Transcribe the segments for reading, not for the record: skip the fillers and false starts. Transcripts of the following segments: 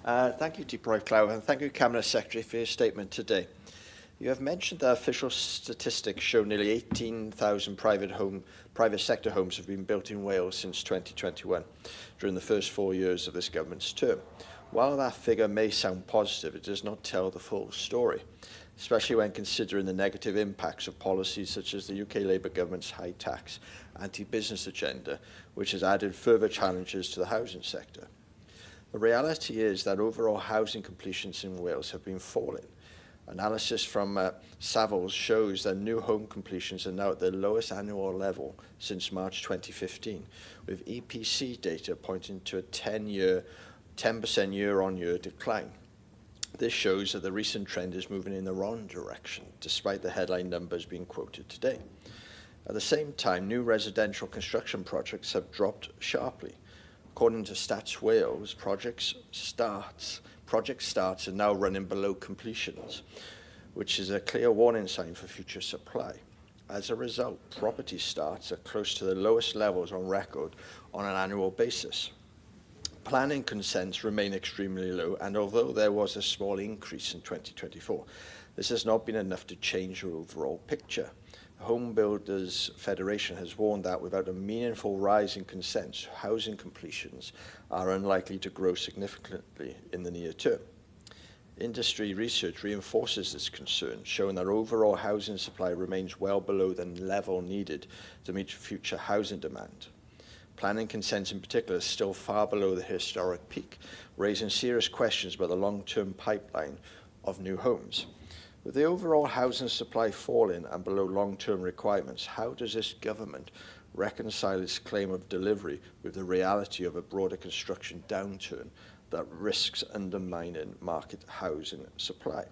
Thank you, Deep Clow, and thank you, Cabinet Secretary, for your statement today. You have mentioned that official statistics show nearly 18,000 private sector homes have been built in Wales since 2021, during the first 4 years of this government's term. While that figure may sound positive, it does not tell the full story, especially when considering the negative impacts of policies such as the UK Labour government's high tax, anti-business agenda, which has added further challenges to the housing sector. The reality is that overall housing completions in Wales have been falling. Analysis from Savills shows that new home completions are now at their lowest annual level since March 2015, with EPC data pointing to a 10% year-on-year decline. This shows that the recent trend is moving in the wrong direction, despite the headline numbers being quoted today. At the same time, new residential construction projects have dropped sharply. According to Stats Wales, project starts are now running below completions, which is a clear warning sign for future supply. As a result, property starts are close to the lowest levels on record on an annual basis. Planning consents remain extremely low, and although there was a small increase in 2024, this has not been enough to change the overall picture. The Home Builders Federation has warned that without a meaningful rise in consents, housing completions are unlikely to grow significantly in the near term. Industry research reinforces this concern, showing that overall housing supply remains well below the level needed to meet future housing demand. Planning consents in particular is still far below the historic peak, raising serious questions about the long-term pipeline of new homes. With the overall housing supply falling and below long-term requirements, how does this government reconcile its claim of delivery with the reality of a broader construction downturn that risks undermining market housing supply?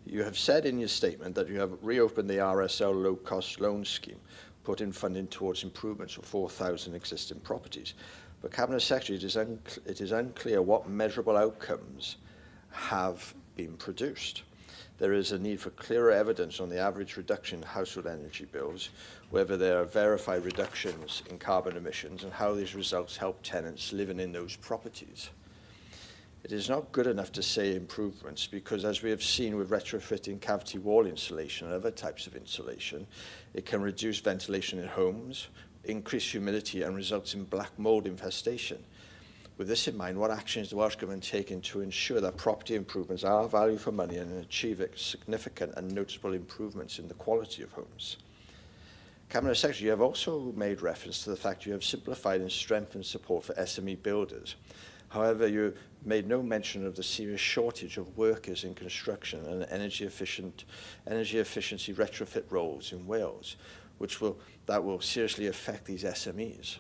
You have said in your statement that you have reopened the RSL low-cost loan scheme, putting funding towards improvements of 4,000 existing properties. But Cabinet Secretary, it is unclear what measurable outcomes have been produced. There is a need for clearer evidence on the average reduction in household energy bills, whether there are verified reductions in carbon emissions, and how these results help tenants living in those properties. It is not good enough to say improvements because, as we have seen with retrofitting cavity wall insulation and other types of insulation, it can reduce ventilation in homes, increase humidity, and results in black mold infestation. With this in mind, what action is the Welsh Government taking to ensure that property improvements are value for money and achieve significant and noticeable improvements in the quality of homes? Cabinet Secretary, you have also made reference to the fact you have simplified and strengthened support for SME builders. However, you made no mention of the serious shortage of workers in construction and energy efficiency retrofit roles in Wales, that will seriously affect these SMEs.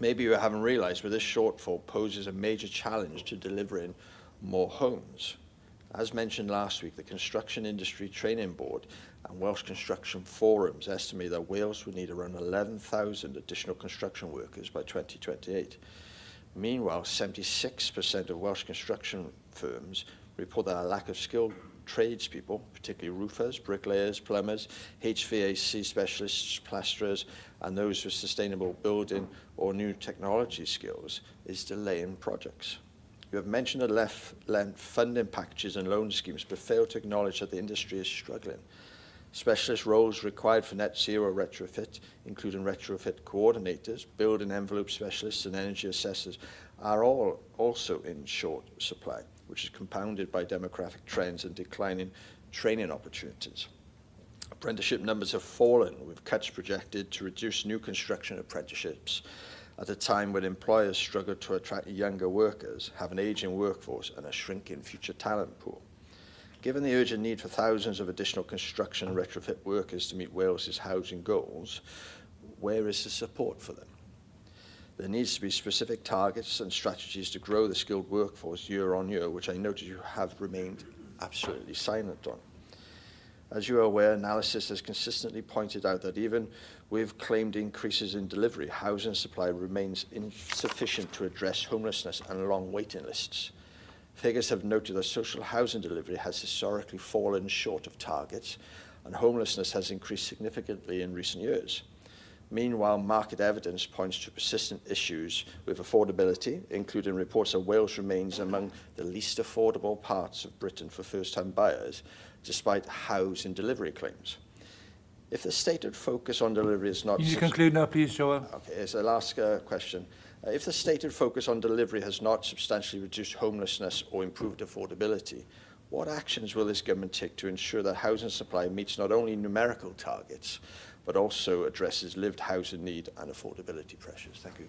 Maybe you haven't realised, but this shortfall poses a major challenge to delivering more homes. As mentioned last week, the Construction Industry Training Board and Welsh Construction Forums estimate that Wales would need around 11,000 additional construction workers by 2028. Meanwhile, 76% of Welsh construction firms report that a lack of skilled tradespeople, particularly roofers, bricklayers, plumbers, HVAC specialists, plasterers, and those with sustainable building or new technology skills, is delaying projects. You have mentioned the left funding packages and loan schemes, but failed to acknowledge that the industry is struggling. Specialist roles required for net zero retrofit, including retrofit coordinators, building envelope specialists, and energy assessors, are all also in short supply, which is compounded by demographic trends and declining training opportunities. Apprenticeship numbers have fallen, with cuts projected to reduce new construction apprenticeships at a time when employers struggle to attract younger workers, have an aging workforce, and a shrinking future talent pool. Given the urgent need for thousands of additional construction and retrofit workers to meet Wales's housing goals, where is the support for them? There needs to be specific targets and strategies to grow the skilled workforce year on year, which I noted you have remained absolutely silent on. As you are aware, analysis has consistently pointed out that even with claimed increases in delivery, housing supply remains insufficient to address homelessness and long waiting lists. Figures have noted that social housing delivery has historically fallen short of targets, and homelessness has increased significantly in recent years. Meanwhile, market evidence points to persistent issues with affordability, including reports that Wales remains among the least affordable parts of Britain for first-time buyers, despite housing delivery claims. If the stated focus on delivery is not... You need to conclude now, please, Joel. Okay, so I'll ask a question. If the stated focus on delivery has not substantially reduced homelessness or improved affordability, what actions will this government take to ensure that housing supply meets not only numerical targets, but also addresses lived housing need and affordability pressures? Thank you.